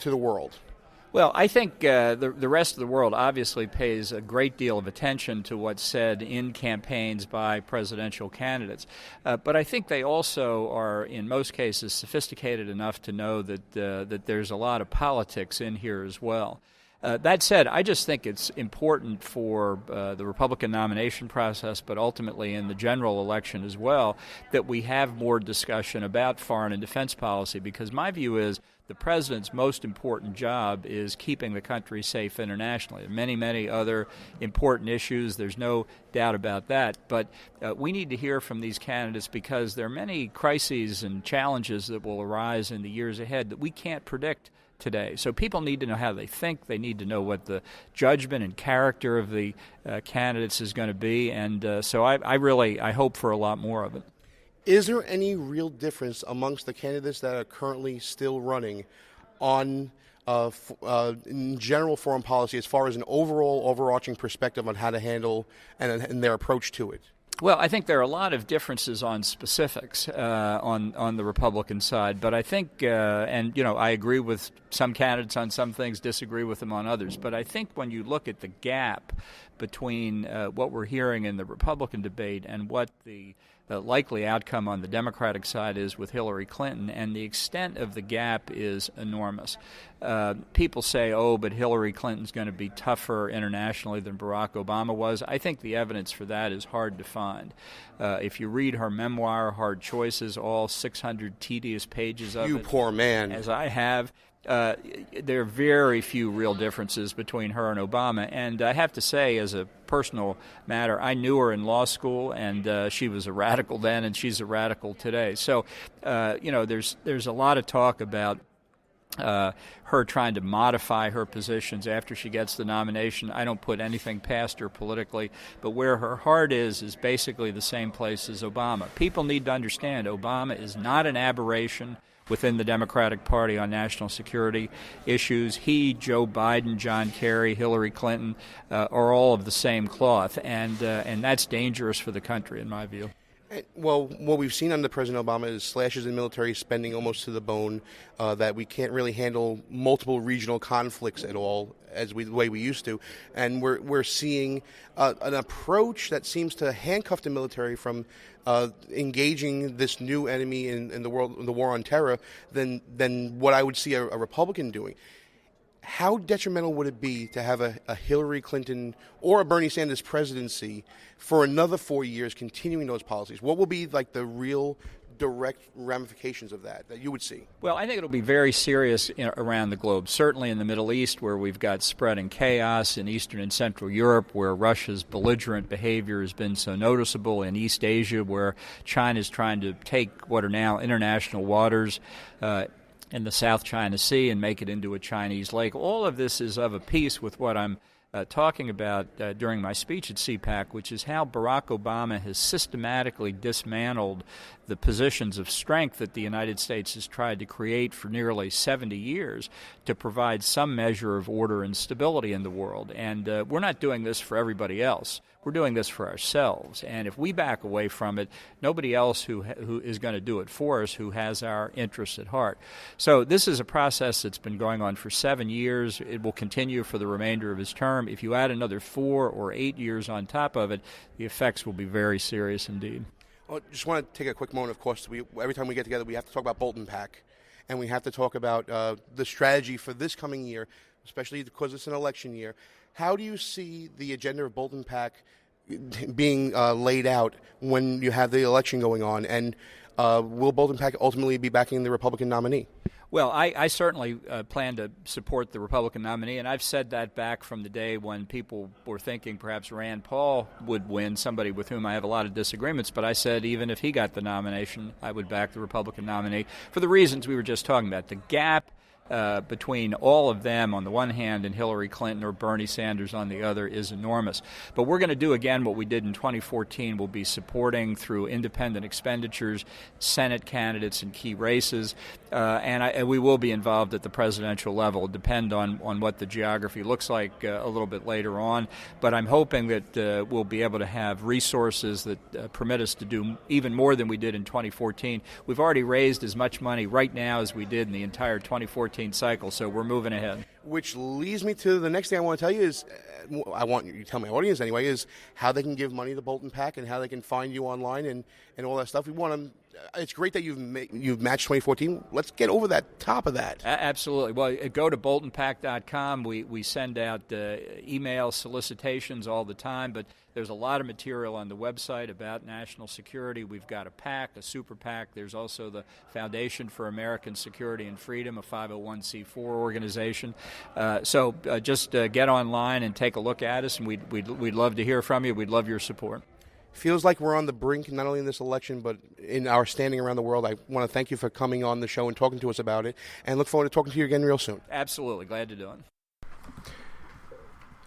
to the world? Well, I think the rest of the world obviously pays a great deal of attention to what's said in campaigns by presidential candidates. But I think they also are, in most cases, sophisticated enough to know that there's a lot of politics in here as well. That said, I just think it's important for the Republican nomination process, but ultimately in the general election as well, that we have more discussion about foreign and defense policy, because my view is the president's most important job is keeping the country safe internationally. There are many, many other important issues. There's no doubt about that. But we need to hear from these candidates because there are many crises and challenges that will arise in the years ahead that we can't predict today. So people need to know how they think. They need to know what the judgment and character of the candidates is going to be. And so I hope for a lot more of it. Is there any real difference amongst the candidates that are currently still running on in general foreign policy as far as an overarching perspective on how to handle and their approach to it? Well, I think there are a lot of differences on specifics on the Republican side, but I think, I agree with some candidates on some things, disagree with them on others, but I think when you look at the gap between what we're hearing in the Republican debate and what the likely outcome on the Democratic side is with Hillary Clinton, and the extent of the gap is enormous. People say, but Hillary Clinton's going to be tougher internationally than Barack Obama was. I think the evidence for that is hard to find. If you read her memoir, Hard Choices, all 600 tedious pages of it. You poor man. As I have. There are very few real differences between her and Obama. And I have to say, as a personal matter, I knew her in law school, and she was a radical then, and she's a radical today. So, there's a lot of talk about her trying to modify her positions after she gets the nomination. I don't put anything past her politically, but where her heart is basically the same place as Obama. People need to understand Obama is not an aberration within the Democratic Party on national security issues. He, Joe Biden, John Kerry, Hillary Clinton are all of the same cloth, and that's dangerous for the country, in my view. Well, what we've seen under President Obama is slashes in military spending almost to the bone, that we can't really handle multiple regional conflicts at all the way we used to. And we're seeing an approach that seems to handcuff the military from engaging this new enemy in the world, in the war on terror, than what I would see a Republican doing. How detrimental would it be to have a Hillary Clinton or a Bernie Sanders presidency for another 4 years continuing those policies? What will be like the real direct ramifications of that you would see? Well, I think it'll be very serious around the globe, certainly in the Middle East, where we've got spreading chaos, in Eastern and Central Europe, where Russia's belligerent behavior has been so noticeable, in East Asia, where China's trying to take what are now international waters in the South China Sea and make it into a Chinese lake. All of this is of a piece with what I'm talking about during my speech at CPAC, which is how Barack Obama has systematically dismantled the positions of strength that the United States has tried to create for nearly 70 years to provide some measure of order and stability in the world. And we're not doing this for everybody else. We're doing this for ourselves. And if we back away from it, nobody else who is going to do it for us who has our interests at heart. So this is a process that's been going on for 7 years. It will continue for the remainder of his term. If you add another 4 or 8 years on top of it, the effects will be very serious indeed. Well, just want to take a quick moment. Of course, every time we get together, we have to talk about Bolton PAC, and we have to talk about the strategy for this coming year, especially because it's an election year. How do you see the agenda of Bolton PAC being laid out when you have the election going on, and will Bolton PAC ultimately be backing the Republican nominee? Well, I certainly plan to support the Republican nominee, and I've said that back from the day when people were thinking perhaps Rand Paul would win, somebody with whom I have a lot of disagreements, but I said even if he got the nomination, I would back the Republican nominee for the reasons we were just talking about. The gap between all of them on the one hand and Hillary Clinton or Bernie Sanders on the other is enormous. But we're going to do again what we did in 2014. We'll be supporting through independent expenditures Senate candidates in key races, and we will be involved at the presidential level. It'll depend on what the geography looks like a little bit later on. But I'm hoping that we'll be able to have resources that permit us to do even more than we did in 2014. We've already raised as much money right now as we did in the entire 2014 2014 cycle. So we're moving ahead. Which leads me to the next thing I want to tell you is, I want you to tell my audience anyway, is how they can give money to Bolton PAC and how they can find you online and all that stuff. We want them. It's great that you've matched 2014. Let's get over that top of that. Absolutely. Well, go to boltonpac.com. We send out email solicitations all the time, but there's a lot of material on the website about national security. We've got a PAC, a super PAC. There's also the Foundation for American Security and Freedom, a 501c4 organization. So just get online and take a look at us, and we'd love to hear from you. We'd love your support. Feels like we're on the brink, not only in this election, but in our standing around the world. I want to thank you for coming on the show and talking to us about it, and look forward to talking to you again real soon. Absolutely. Glad to do it.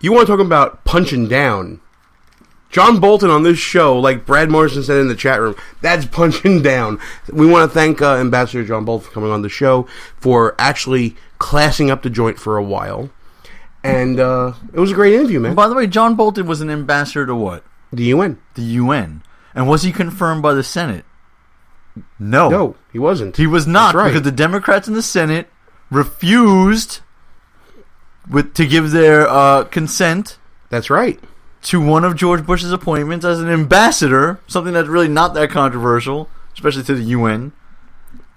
You want to talk about punching down? John Bolton on this show, like Brad Morrison said in the chat room, that's punching down. We want to thank Ambassador John Bolton for coming on the show, for actually classing up the joint for a while. And it was a great interview, man. By the way, John Bolton was an ambassador to what? The UN. The UN. And was he confirmed by the Senate? No. No, he wasn't. He was not, right. Because the Democrats in the Senate refused to give their consent. That's right. To one of George Bush's appointments as an ambassador, something that's really not that controversial, especially to the UN.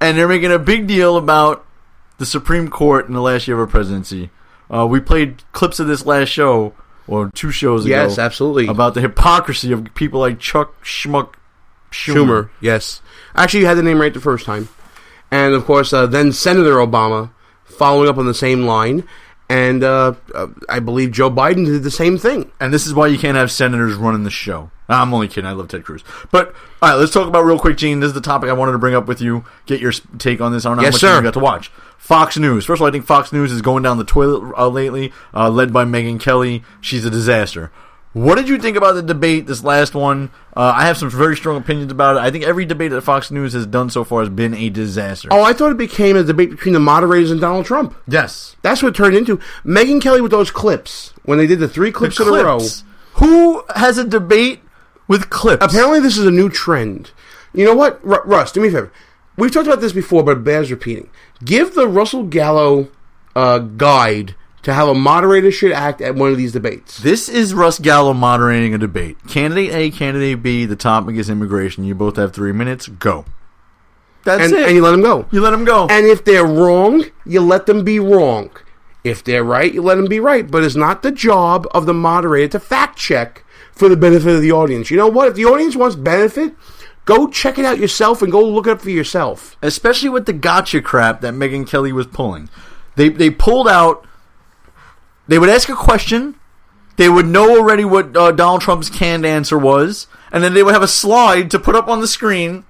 And they're making a big deal about the Supreme Court in the last year of our presidency. We played clips of this last show, or 2 shows ago. Yes, absolutely. About the hypocrisy of people like Chuck Schumer. Yes. Actually, you had the name right the first time. And, of course, then Senator Obama, following up on the same line. And I believe Joe Biden did the same thing. And this is why you can't have senators running the show. I'm only kidding. I love Ted Cruz. But, all right, let's talk about real quick, Gene. This is the topic I wanted to bring up with you. Get your take on this. I don't know how much you got to watch. Fox News. First of all, I think Fox News is going down the toilet lately, led by Megyn Kelly. She's a disaster. What did you think about the debate, this last one? I have some very strong opinions about it. I think every debate that Fox News has done so far has been a disaster. Oh, I thought it became a debate between the moderators and Donald Trump. Yes. That's what it turned into. Megyn Kelly with those clips, when they did the 3 clips in a row. Who has a debate with clips? Apparently this is a new trend. You know what? Russ, do me a favor. We've talked about this before, but it bears repeating. Give the Russell Gallo guide to how a moderator should act at one of these debates. This is Russ Gallo moderating a debate. Candidate A, Candidate B, the topic is immigration. You both have 3 minutes. Go. That's it. And you let them go. You let them go. And if they're wrong, you let them be wrong. If they're right, you let them be right. But it's not the job of the moderator to fact check for the benefit of the audience. You know what? If the audience wants benefit, go check it out yourself and go look it up for yourself. Especially with the gotcha crap that Megyn Kelly was pulling. They pulled out... They would ask a question, they would know already what Donald Trump's canned answer was, and then they would have a slide to put up on the screen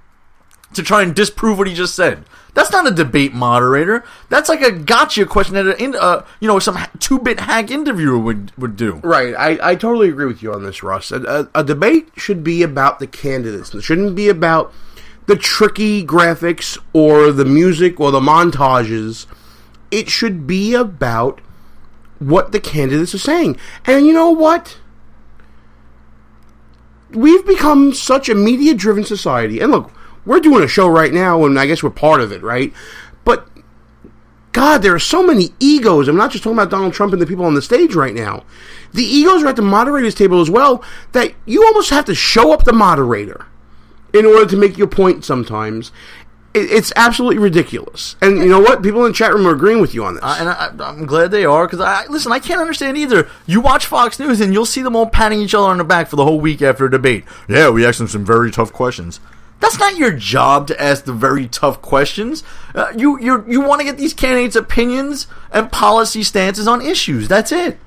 to try and disprove what he just said. That's not a debate moderator. That's like a gotcha question that some 2-bit hack interviewer would do. Right. I totally agree with you on this, Russ. A debate should be about the candidates. It shouldn't be about the tricky graphics or the music or the montages. It should be about what the candidates are saying. And you know what? We've become such a media-driven society. And look, we're doing a show right now, and I guess we're part of it, right? But, God, there are so many egos. I'm not just talking about Donald Trump and the people on the stage right now. The egos are at the moderator's table as well, that you almost have to show up the moderator in order to make your point sometimes. It's absolutely ridiculous. And you know what? People in the chat room are agreeing with you on this. And I'm glad they are, because I can't understand either. You watch Fox News, and you'll see them all patting each other on the back for the whole week after a debate. Yeah, we asked them some very tough questions. That's not your job to ask the very tough questions. You want to get these candidates' opinions and policy stances on issues. That's it.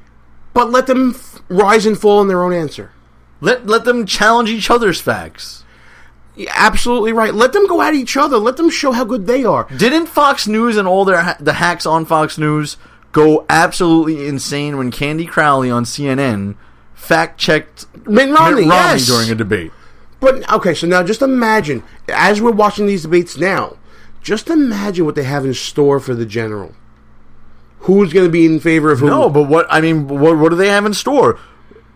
But let them rise and fall in their own answer. Let them challenge each other's facts. You're absolutely right. Let them go at each other. Let them show how good they are. Didn't Fox News and all the hacks on Fox News go absolutely insane when Candy Crowley on CNN fact-checked Mitt Romney yes. during a debate? But, okay, so now just imagine, as we're watching these debates now, just imagine what they have in store for the general. Who's going to be in favor of who? No, but what do they have in store?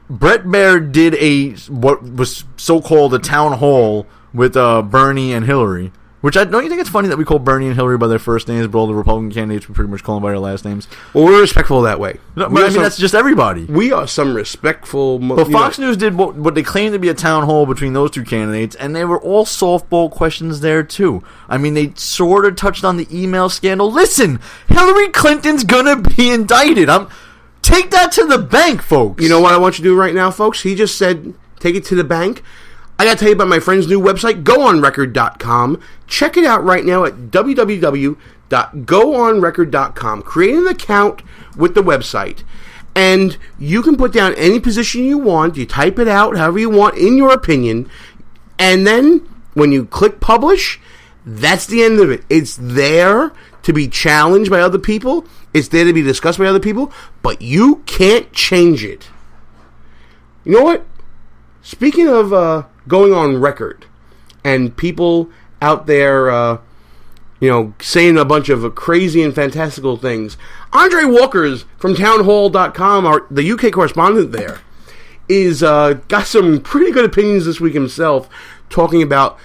Brett Baer did what was so-called a town hall with Bernie and Hillary, Which don't you think it's funny that we call Bernie and Hillary by their first names, but all the Republican candidates we pretty much call them by their last names? Well, we're respectful that way. No, but that's just everybody. We are some respectful... But Fox News did what they claimed to be a town hall between those two candidates, and they were all softball questions there, too. I mean, they sort of touched on the email scandal. Listen, Hillary Clinton's gonna be indicted. Take that to the bank, folks. You know what I want you to do right now, folks? He just said, take it to the bank. I got to tell you about my friend's new website, goonrecord.com. Check it out right now at www.goonrecord.com. Create an account with the website, and you can put down any position you want. You type it out however you want in your opinion, and then when you click publish, that's the end of it. It's there to be challenged by other people. It's there to be discussed by other people, but you can't change it. You know what? Speaking of going on record and people out there, saying a bunch of crazy and fantastical things, Andre Walker's from townhall.com, the UK correspondent there, is got some pretty good opinions this week himself, talking about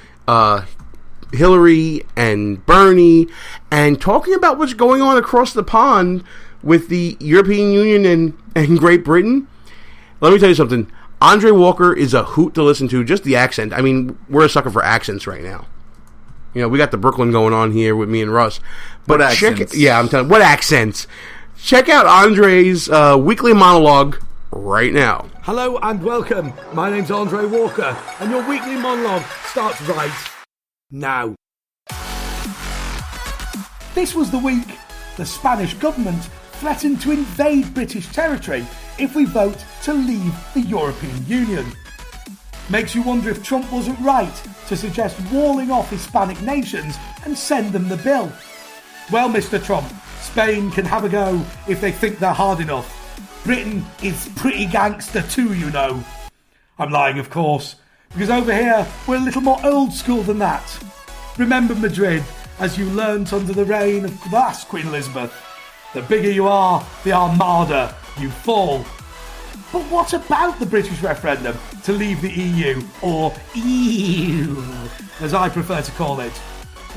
Hillary and Bernie, and talking about what's going on across the pond with the European Union and Great Britain. Let me tell you something. Andre Walker is a hoot to listen to. Just the accent. I mean, we're a sucker for accents right now. We got the Brooklyn going on here with me and Russ. But what accents? I'm telling you, what accents? Check out Andre's weekly monologue right now. Hello and welcome. My name's Andre Walker, and your weekly monologue starts right now. This was the week the Spanish government threatened to invade British territory if we vote to leave the European Union. Makes you wonder if Trump wasn't right to suggest walling off Hispanic nations and send them the bill. Well, Mr. Trump, Spain can have a go if they think they're hard enough. Britain is pretty gangster too, you know. I'm lying, of course, because over here we're a little more old school than that. Remember Madrid, as you learnt under the reign of the last Queen Elizabeth. The bigger you are, the armada you fall. But what about the British referendum to leave the EU, or EU, as I prefer to call it?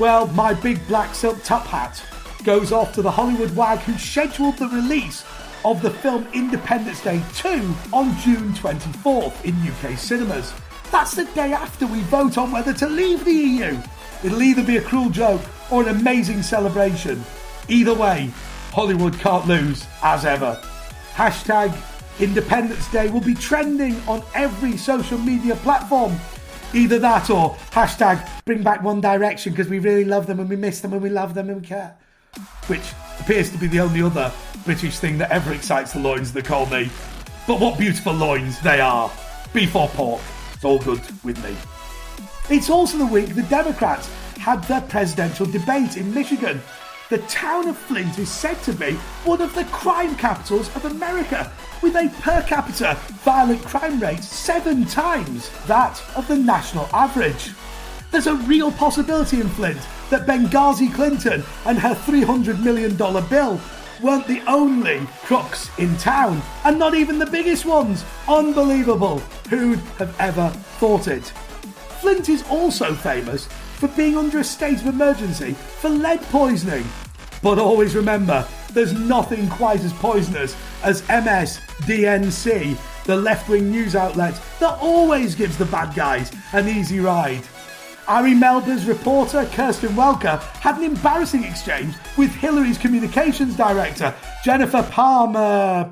Well, my big black silk top hat goes off to the Hollywood wag who scheduled the release of the film Independence Day 2 on June 24th in UK cinemas. That's the day after we vote on whether to leave the EU. It'll either be a cruel joke or an amazing celebration. Either way, Hollywood can't lose, as ever. Hashtag Independence Day will be trending on every social media platform. Either that or hashtag bring back One Direction because we really love them and we miss them and we love them and we care. Which appears to be the only other British thing that ever excites the loins that call me. But what beautiful loins they are. Beef or pork, it's all good with me. It's also the week the Democrats had their presidential debate in Michigan. The town of Flint is said to be one of the crime capitals of America, with a per capita violent crime rate 7 times that of the national average. There's a real possibility in Flint that Benghazi Clinton and her $300 million bill weren't the only crooks in town, and not even the biggest ones. Unbelievable. Who'd have ever thought it? Flint is also famous for being under a state of emergency for lead poisoning. But always remember, there's nothing quite as poisonous as MSDNC, the left-wing news outlet that always gives the bad guys an easy ride. Ari Melba's reporter, Kirsten Welker, had an embarrassing exchange with Hillary's communications director, Jennifer Palmer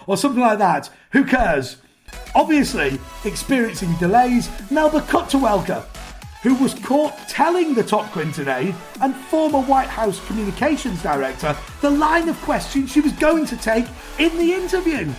or something like that. Who cares? Obviously, experiencing delays, Melba cut to Welker, who was caught telling the top Clinton aide and former White House communications director the line of questions she was going to take in the interview.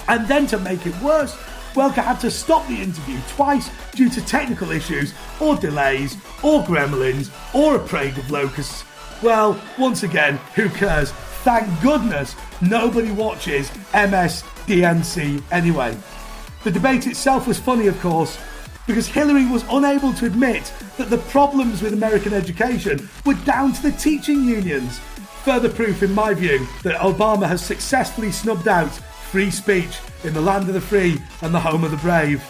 And then to make it worse, Welker had to stop the interview twice due to technical issues, or delays, or gremlins, or a plague of locusts. Well, once again, who cares? Thank goodness nobody watches MSDNC anyway. The debate itself was funny, of course, because Hillary was unable to admit that the problems with American education were down to the teaching unions. Further proof, in my view, that Obama has successfully snubbed out free speech in the land of the free and the home of the brave.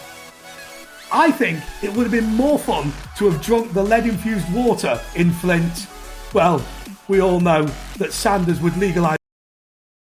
I think it would have been more fun to have drunk the lead-infused water in Flint. Well, we all know that Sanders would legalise